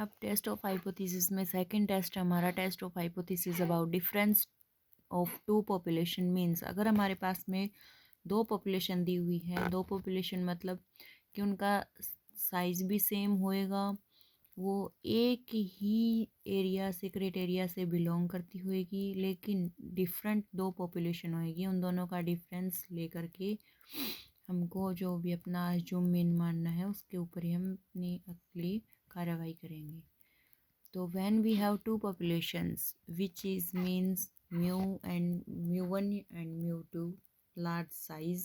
अब test of hypothesis में second test हमारा test of hypothesis about difference of two population means अगर हमारे पास में दो पॉपुलेशन दी हुई है, दो पॉपुलेशन मतलब कि उनका साइज़ भी सेम होएगा, वो एक ही एरिया सीक्रेट एरिया से बिलोंग करती होएगी, लेकिन डिफरेंट दो पॉपुलेशन होएगी, उन दोनों का डिफरेंस लेकर के हमको जो भी अपना अज्यूम मीन मानना है उसके ऊपर ही हम अपनी अगली कार्रवाई करेंगे। तो when we have two populations which is means mu1 and mu2 large size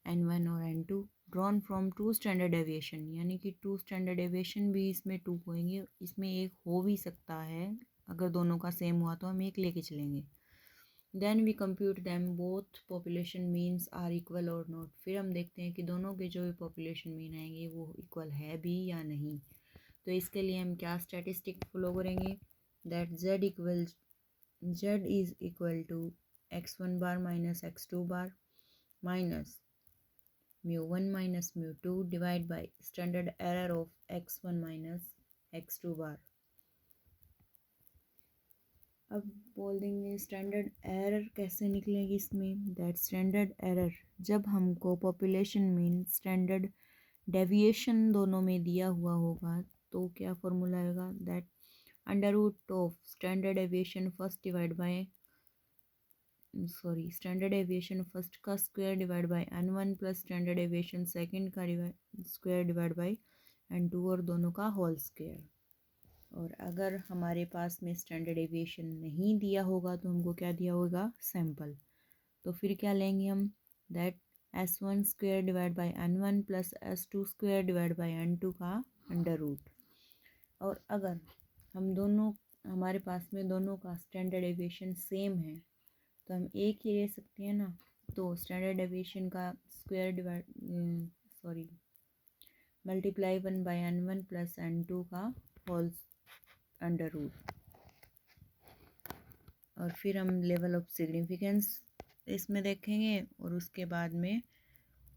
n1 और n2 drawn from two standard deviation, यानी कि टू स्टैंडर्ड डेविएशन भी इसमें टू होंगे, इसमें एक हो भी सकता है, अगर दोनों का सेम हुआ तो हम एक लेके चलेंगे। Then we compute them both population means are equal और नॉट, फिर हम देखते हैं कि दोनों के जो भी पॉपुलेशन मीन आएंगे वो इक्वल है भी या नहीं। तो इसके लिए हम क्या स्टैटिस्टिक फॉलो करेंगे, that z is equal to x1 bar minus x2 bar minus mu1 minus mu2 divide by standard error of x1 minus x2 bar. अब बोल देंगे स्टैंडर्ड एरर कैसे निकलेगी इसमें, दैट स्टैंडर्ड एरर जब हमको पॉपुलेशन मीन स्टैंडर्ड डेविएशन दोनों में दिया हुआ होगा तो क्या फॉर्मूला आएगा, that under root of standard deviation first divide by standard deviation first का square divide by n1 plus standard deviation second का स्क्वायर डिवाइड बाय n2 और दोनों का होल स्क्वायर। और अगर हमारे पास में स्टैंडर्ड डेविएशन नहीं दिया होगा तो हमको क्या दिया होगा, सैंपल। तो फिर क्या लेंगे हम, that s1 square divide by n1 plus s2 square divide by n2 का अंडर रूट। और अगर हम दोनों हमारे पास में दोनों का स्टैंडर्ड डेविएशन सेम है तो हम एक ही ले सकते हैं ना, तो स्टैंडर्ड डेविएशन का square multiply 1 by n1 plus n2 का होल अंडर रूट। और फिर हम लेवल ऑफ सिग्निफिकेंस इसमें देखेंगे, और उसके बाद में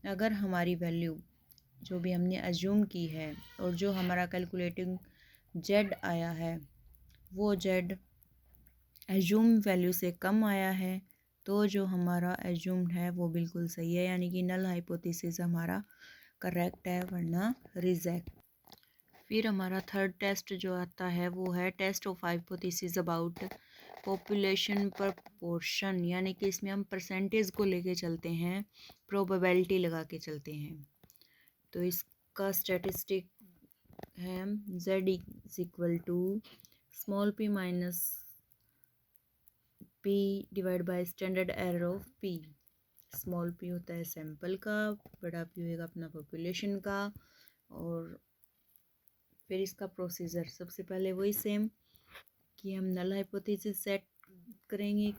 अगर हमारी वैल्यू जो भी हमने अज्यूम की है और जो हमारा कैलकुलेटिंग जेड आया है वो जेड एज्यूम वैल्यू से कम आया है तो जो हमारा एज्यूम्ड है वो बिल्कुल सही है, यानी कि नल हाइपोथेसिस हमारा करेक्ट है, वरना रिजेक्ट। फिर हमारा थर्ड टेस्ट जो आता है वो है test of hypothesis about population proportion, यानी कि इसमें हम परसेंटेज को लेके चलते हैं, प्रोबेबिलिटी लगा के चलते हैं। तो इसका स्टैटिस्टिक है z is equal to small p minus p divide by standard error of p। Small p होता है सैंपल का, बड़ा p होएगा अपना पॉपुलेशन का। और फिर इसका प्रोसीजर सबसे पहले वही सेम कि हम नल हाइपोथेसिस सेट करेंगे,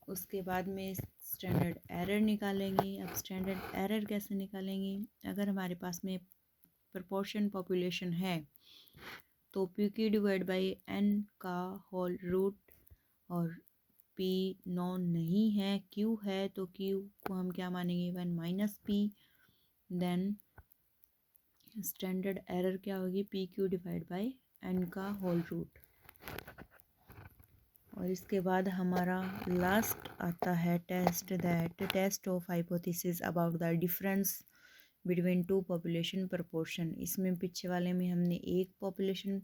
उसके बाद में स्टैंडर्ड एरर निकालेंगे। अब स्टैंडर्ड एरर कैसे निकालेंगे, अगर हमारे पास में प्रपोर्शन पॉपुलेशन है तो पी की डिवाइड बाई एन का होल रूट, और पी नॉन नहीं है क्यू है तो क्यू को हम क्या मानेंगे, 1 minus P. Then standard error क्या होगी, P Q divide by N का होल रूट। और इसके बाद हमारा लास्ट आता है test, that test of hypothesis about the difference between two population proportion. इसमें पीछे वाले में हमने एक पॉपुलेशन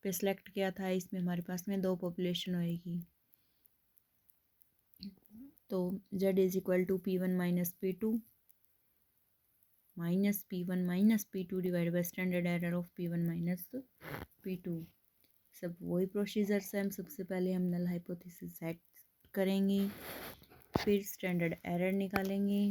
पे सिलेक्ट किया था, इसमें हमारे पास में दो पॉपुलेशन होएगी। तो z इज इक्वल टू p1 minus p2 minus p1 minus p2 divide by standard error of p1 minus p2। सब वही प्रोसीजर्स है, हम सबसे पहले हम नल हाइपोथेसिस सेट करेंगे, फिर स्टैंडर्ड एरर निकालेंगे,